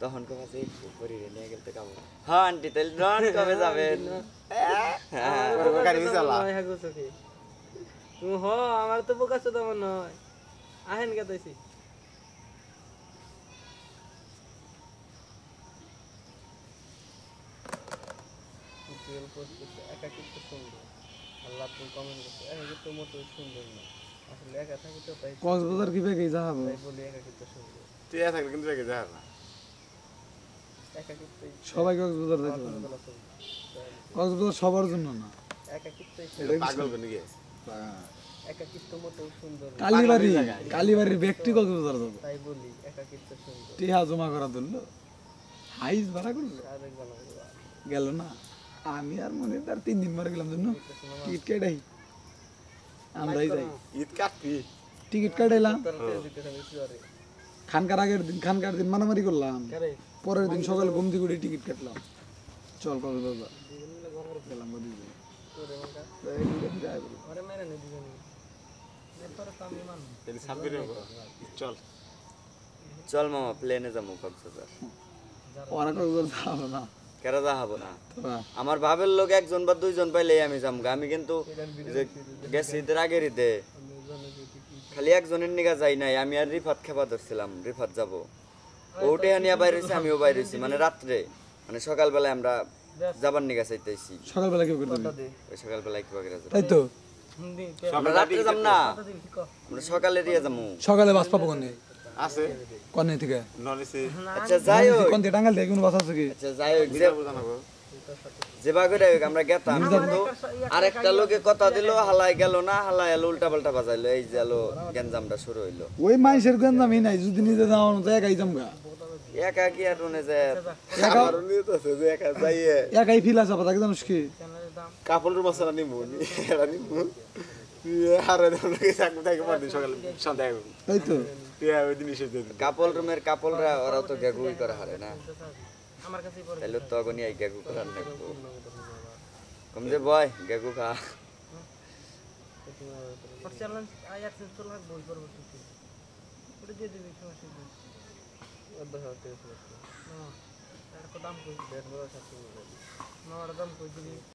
তখন কবে যে পরি রে নিয়ে গেলতে কাবো হ্যাঁ আন্টি তাহলে নন কবে যাবেন গাড়ি চালা তুমি হ আমার তো বোকা চোদা মনে হয় আহেন গাতাইছি একাকিত্ব সুন্দর আল্লাহ তুমি কমেন্ট করছো একাকিত্ব মতো সুন্দর না আসলে একা থাকি তো তাই কক্সবাজার কি বেগে যাবো তাই বলি একাকিত্ব সুন্দর তুই থাকলে কিন্তু বেগে যা না একাকিত্ব সবাই কক্সবাজার যাইতে পারে কক্সবাজার সবার জন্য না একাকিত্বই পাগল বনি গে একাকিত্ব মতো সুন্দর কালীবাড়ির ব্যক্তি কক্সবাজার যাবো তাই বলি একাকিত্ব সুন্দর টিহা জমা করা ধরলো হাইস ভাড়া করলো আরেক ভালো গেল না আমি আর মনে তার 3 দিন মারা গেলাম জন্য টিকিট কাটাই আমরাই যাই ঈদ কাটবি টিকিট কাটাইলাম তারপরে দিতে হবে সুরে খানকার দিন মারামারি করলাম পরের দিন সকালে ঘুম থেকে উঠে টিকিট কাটলাম চল কক্সবাজার গেলাম বদিকে তোরে মাকা আরে মেরে নে দিবেন এরপরে তো আমি মানব তাহলে সামনে চল চল মামা প্লেনে যাবো কক্সবাজার ওরা কক্সবাজার যাবো না কেরা যাবো না তোরা আমার ভাবের লোক একজন বা দুইজন পাইলেই আমি যাবো আমি কিন্তু গেছি ঈদের আগের ঈদে খালি একজনের নিগা যাই নাই আমি আর রিফাত খেপা ধরছিলাম রিফাত যাবো ওটে নিয়ে বাইরে হয়েছে আমিও বাইরে হয়েছি মানে রাত্রে মানে সকালবেলায় আমরা যাবার নিগা চাইতেছি সকালবেলা কি করতে ওই সকালবেলায় কি বাগেরা যাবো তাই তো আমরা রাত্রে যাম না আমরা সকালে দিয়ে যাবো সকালে বাস পাবো কোনে আছে কোনে থেকে নলেছে আচ্ছা যাই হোক কোন টাঙ্গাল থেকে কোনো বাস আছে কি আচ্ছা যাই হোক জানাবো যে বাগেরা হোক আমরা গেতাম কিন্তু আরেকটা লোকে কথা দিল হালাই গেল না হালাই এলো উল্টা পাল্টা বাজাইলো এই যে এলো গেঞ্জামটা শুরু হইলো ওই মাইসের গঞ্জামই নাই যদি নিজে যাওয়ার মতো একাই যামগা একা কি আর উনি যে আমারও নিয়ে তো আছে যে একা যাইয়ে একাই ফিল আছে পাতা জানিস কি কাপড়ের মশলা নিমু এরা নিমু হারে দাম লাগে চাকু থেকে পারদি সকালে সন্ধ্যা তাই তো তুই ওই দিন এসে দিবি কাপল রুমের কাপলরা ওরাও তো গ্যাগুই করা হারে না আমার কাছেই পড়ে তাহলে তো অগনি আই গ্যাগু করার নাকবো কম যে বয় গ্যাগু খা পর চ্যালেঞ্জ আয়াত তো লাগ বল করব তুই ওটা দিয়ে দিবি সমস্যা নেই অর্ধ হতে না তার দাম কই 1.5 বড় 700 না ওর দাম কই দিবি